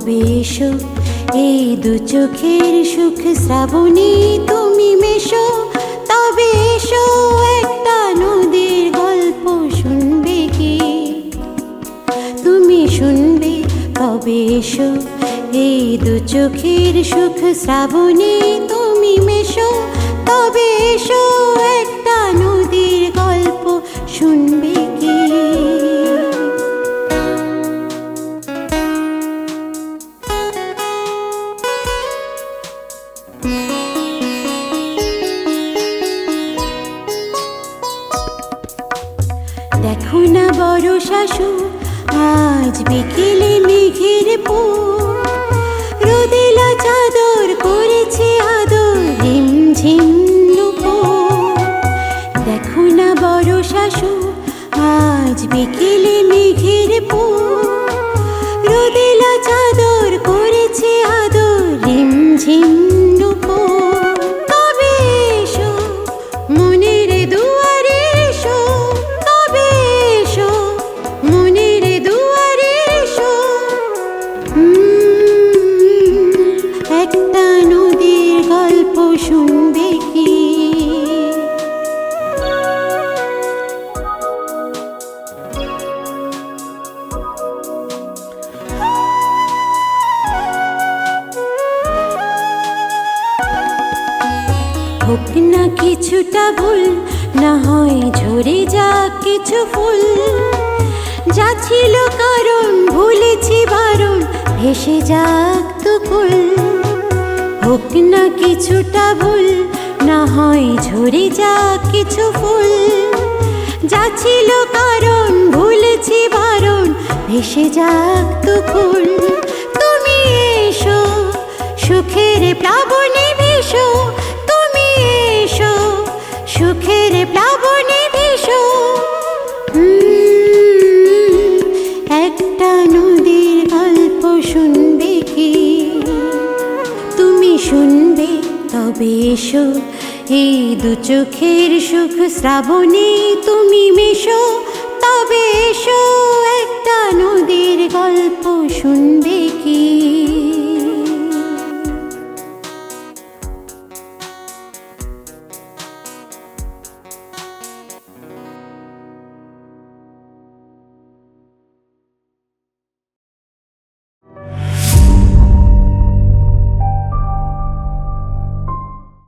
তবে এসো এই দু চোখের সুখ শ্রাবণে তুমি মেশো। তবে এসো একটা নদীর গল্প শুনবে কি তুমি শুনবে। তবে এসো এই দু চোখের সুখ শ্রাবণে তুমি মেশো। তবে এসো একটা নদীর গল্প শুনবে কি। দেখো না বড় শাশু আজ বিকেলে মেঘের রোদেলা চাদর করেছে আদর ঝিমঝিম নুপুর। দেখো না বড় শাশু আজ বিকেলে মেঘের রোদেলা চাদর করেছে আদর ঝিমঝিম নুপুর। তবে এসো মনের দুয়ারে এসো। তবে এসো মনের দুয়ারে এসো। একটা নদীর গল্প শুনবে কি। হোক না কিছুটা ভুল, না হয় ঝরে যাক কিছু ফুল। যা ছিল কারণ ভুলেছি বারণ, ভেসে যাক তুকুল। হোক না কিছুটা ভুল, না হয় ঝরে যাক কিছু ফুল। যা ছিল কারণ ভুলেছি বারণ, ভেসে যাক তুকুল। তুমি এসো সুখের প্লাবনে ভেসো। তুমি এসো সুখের প্লাবনে ভেসো। একটা নদীর গল্প শুনবে কি তুমি শুনবে। তবে এসো এই দু চোখের সুখ শ্রাবণে তুমি মেশো। তবে এসো একটা নদীর গল্প শুনবে কি।